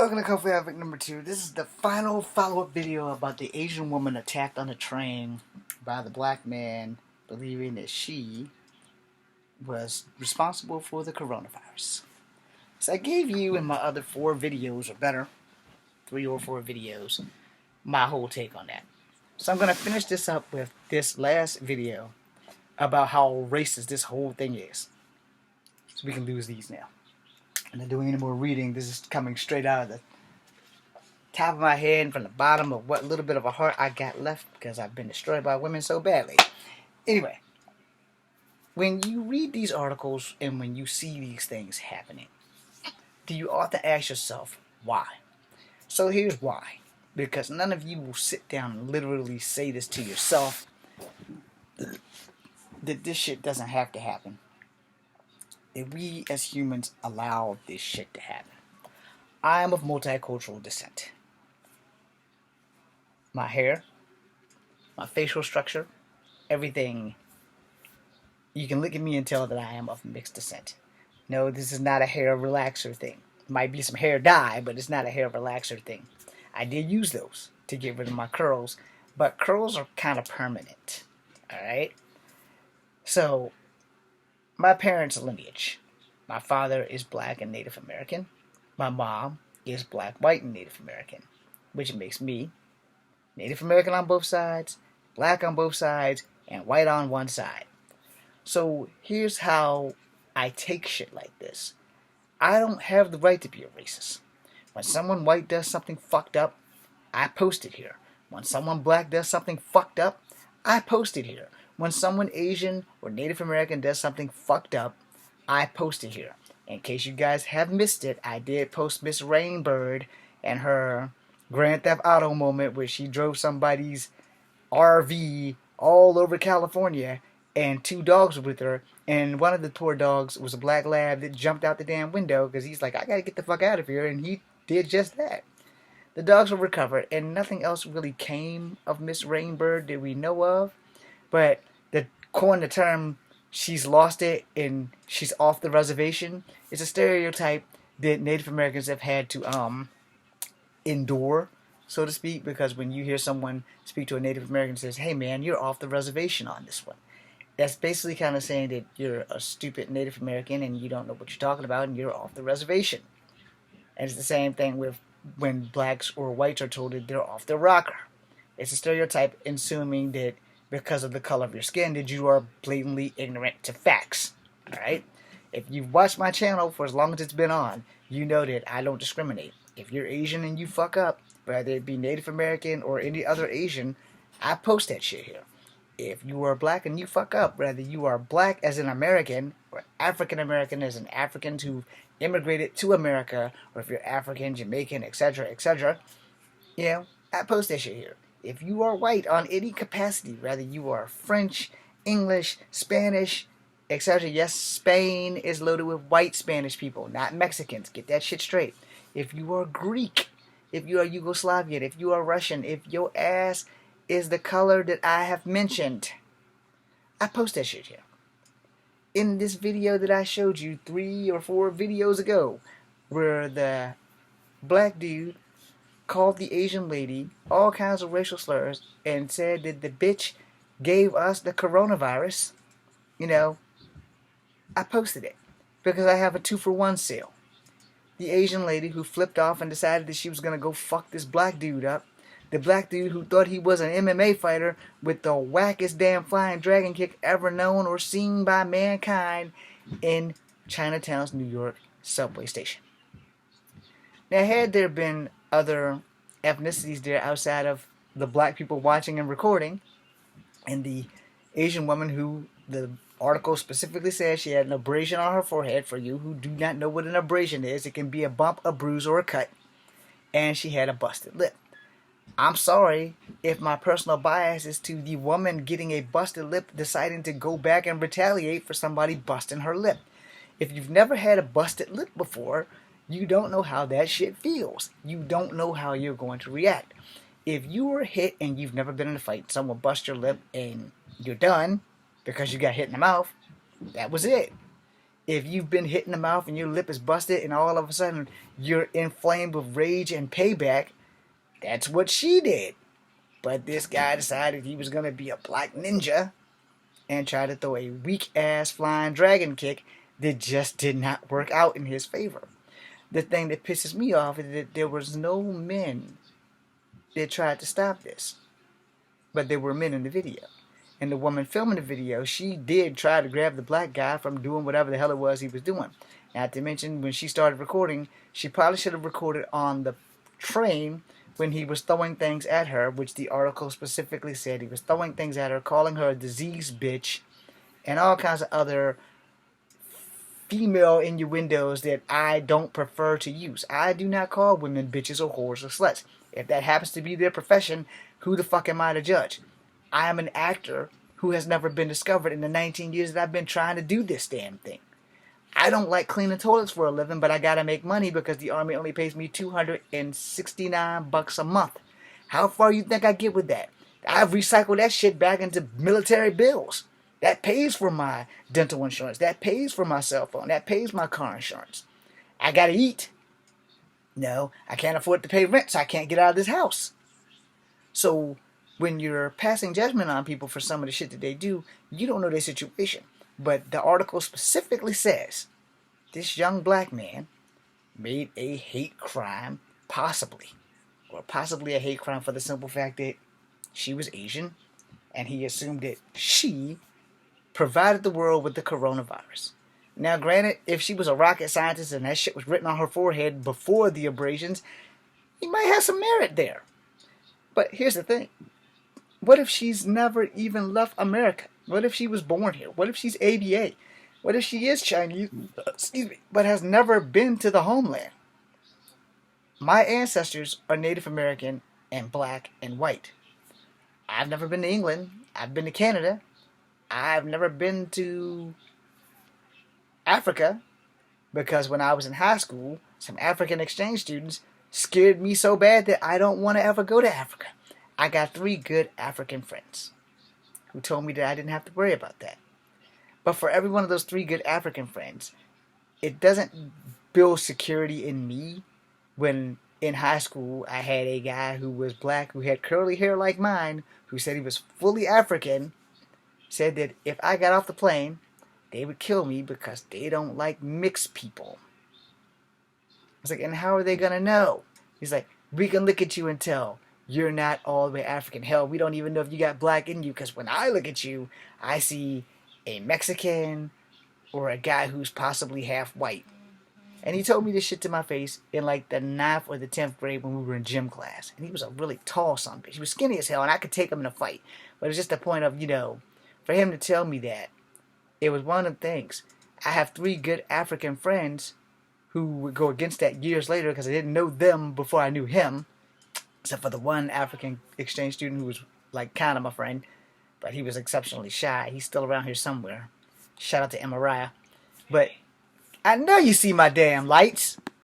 Welcome to Coffee Havoc number 2. This is the final follow-up video about the Asian woman attacked on a train by the black man believing that she was responsible for the coronavirus. So I gave you in my other 4 videos, or better, 3 or 4 videos, my whole take on that. So I'm going to finish this up with this last video about how racist this whole thing is. So we can lose these now. I'm not doing any more reading. This is coming straight out of the top of my head and from the bottom of what little bit of a heart I got left because I've been destroyed by women so badly. Anyway, when you read these articles and when you see these things happening, do you often ask yourself, why? So here's why. Because none of you will sit down and literally say this to yourself, that this shit doesn't have to happen. That we as humans allow this shit to happen. I am of multicultural descent. My hair, my facial structure, everything. You can look at me and tell that I am of mixed descent. No, this is not a hair relaxer thing. It might be some hair dye, but it's not a hair relaxer thing. I did use those to get rid of my curls, but curls are kind of permanent. Alright? So, my parents' lineage. My father is black and Native American. My mom is black, white, and Native American, which makes me Native American on both sides, black on both sides, and white on one side. So here's how I take shit like this. I don't have the right to be a racist. When someone white does something fucked up, I post it here. When someone black does something fucked up, I post it here. When someone Asian or Native American does something fucked up, I post it here. In case you guys have missed it, I did post Miss Rainbird and her Grand Theft Auto moment where she drove somebody's RV all over California and 2 dogs were with her, and one of the poor dogs was a black lab that jumped out the damn window because he's like, I gotta get the fuck out of here, and he did just that. The dogs were recovered, and nothing else really came of Miss Rainbird that we know of, but the coin the term she's lost it and she's off the reservation is a stereotype that Native Americans have had to endure, so to speak, because when you hear someone speak to a Native American and says, hey man, you're off the reservation on this one, that's basically kind of saying that you're a stupid Native American and you don't know what you're talking about and you're off the reservation. And it's the same thing with when blacks or whites are told that they're off the rocker. It's a stereotype assuming that because of the color of your skin that you are blatantly ignorant to facts. Alright? If you've watched my channel for as long as it's been on, you know that I don't discriminate. If you're Asian and you fuck up, whether it be Native American or any other Asian, I post that shit here. If you are black and you fuck up, whether you are black as an American or African American as an African who immigrated to America, or if you're African, Jamaican, etc., I post that shit here. If you are white on any capacity, whether you are French, English, Spanish, etc., yes, Spain is loaded with white Spanish people, not Mexicans. Get that shit straight. If you are Greek, if you are Yugoslavian, if you are Russian, if your ass is the color that I have mentioned, I post that shit here. In this video that I showed you 3 or 4 videos ago, where the black dude called the Asian lady all kinds of racial slurs and said that the bitch gave us the coronavirus, I posted it because I have a 2-for-1 sale. The Asian lady who flipped off and decided that she was going to go fuck this black dude up. The black dude who thought he was an MMA fighter with the wackest damn flying dragon kick ever known or seen by mankind in Chinatown's New York subway station. Now, had there been other ethnicities there outside of the black people watching and recording, and the Asian woman who the article specifically says she had an abrasion on her forehead, for you who do not know what an abrasion is, it can be a bump, a bruise, or a cut, and she had a busted lip. I'm sorry if my personal bias is to the woman getting a busted lip deciding to go back and retaliate for somebody busting her lip. If you've never had a busted lip before, you don't know how that shit feels. You don't know how you're going to react. If you were hit and you've never been in a fight, someone bust your lip and you're done because you got hit in the mouth, that was it. if you've been hit in the mouth and your lip is busted and all of a sudden you're inflamed with rage and payback, that's what she did. But this guy decided he was going to be a black ninja and tried to throw a weak-ass flying dragon kick that just did not work out in his favor. The thing that pisses me off is that there was no men that tried to stop this. But there were men in the video. And the woman filming the video, she did try to grab the black guy from doing whatever the hell it was he was doing. Not to mention, when she started recording, she probably should have recorded on the train when he was throwing things at her, which the article specifically said he was throwing things at her, calling her a disease bitch, and all kinds of other female innuendos that I don't prefer to use. I do not call women bitches or whores or sluts. If that happens to be their profession, who the fuck am I to judge? I am an actor who has never been discovered in the 19 years that I've been trying to do this damn thing. I don't like cleaning toilets for a living, but I gotta make money because the Army only pays me $269 a month. How far you think I get with that? I've recycled that shit back into military bills. That pays for my dental insurance. That pays for my cell phone. That pays my car insurance. I gotta eat. No, I can't afford to pay rent, so I can't get out of this house. So when you're passing judgment on people for some of the shit that they do, you don't know their situation. But the article specifically says this young black man made a hate crime, possibly a hate crime for the simple fact that she was Asian, and he assumed that she provided the world with the coronavirus. Now, granted, if she was a rocket scientist and that shit was written on her forehead before the abrasions, he might have some merit there. But here's the thing. What if she's never even left America? What if she was born here? What if she's ABA? What if she is Chinese, but has never been to the homeland? My ancestors are Native American and black and white. I've never been to England. I've been to Canada. I've never been to Africa because when I was in high school, some African exchange students scared me so bad that I don't want to ever go to Africa. I got 3 good African friends who told me that I didn't have to worry about that. But for every one of those 3 good African friends, it doesn't build security in me when in high school I had a guy who was black, who had curly hair like mine, who said he was fully African, said that if I got off the plane, they would kill me because they don't like mixed people. I was like, and how are they going to know? He's like, we can look at you and tell you're not all the way African. Hell, we don't even know if you got black in you because when I look at you, I see a Mexican or a guy who's possibly half white. And he told me this shit to my face in like the 9th or the 10th grade when we were in gym class. And he was a really tall son of a bitch. He was skinny as hell and I could take him in a fight. But it was just the point of, for him to tell me that, it was one of the things. I have 3 good African friends who would go against that years later because I didn't know them before I knew him. Except for the one African exchange student who was like kind of my friend. But he was exceptionally shy. He's still around here somewhere. Shout out to Mariah. But I know you see my damn lights.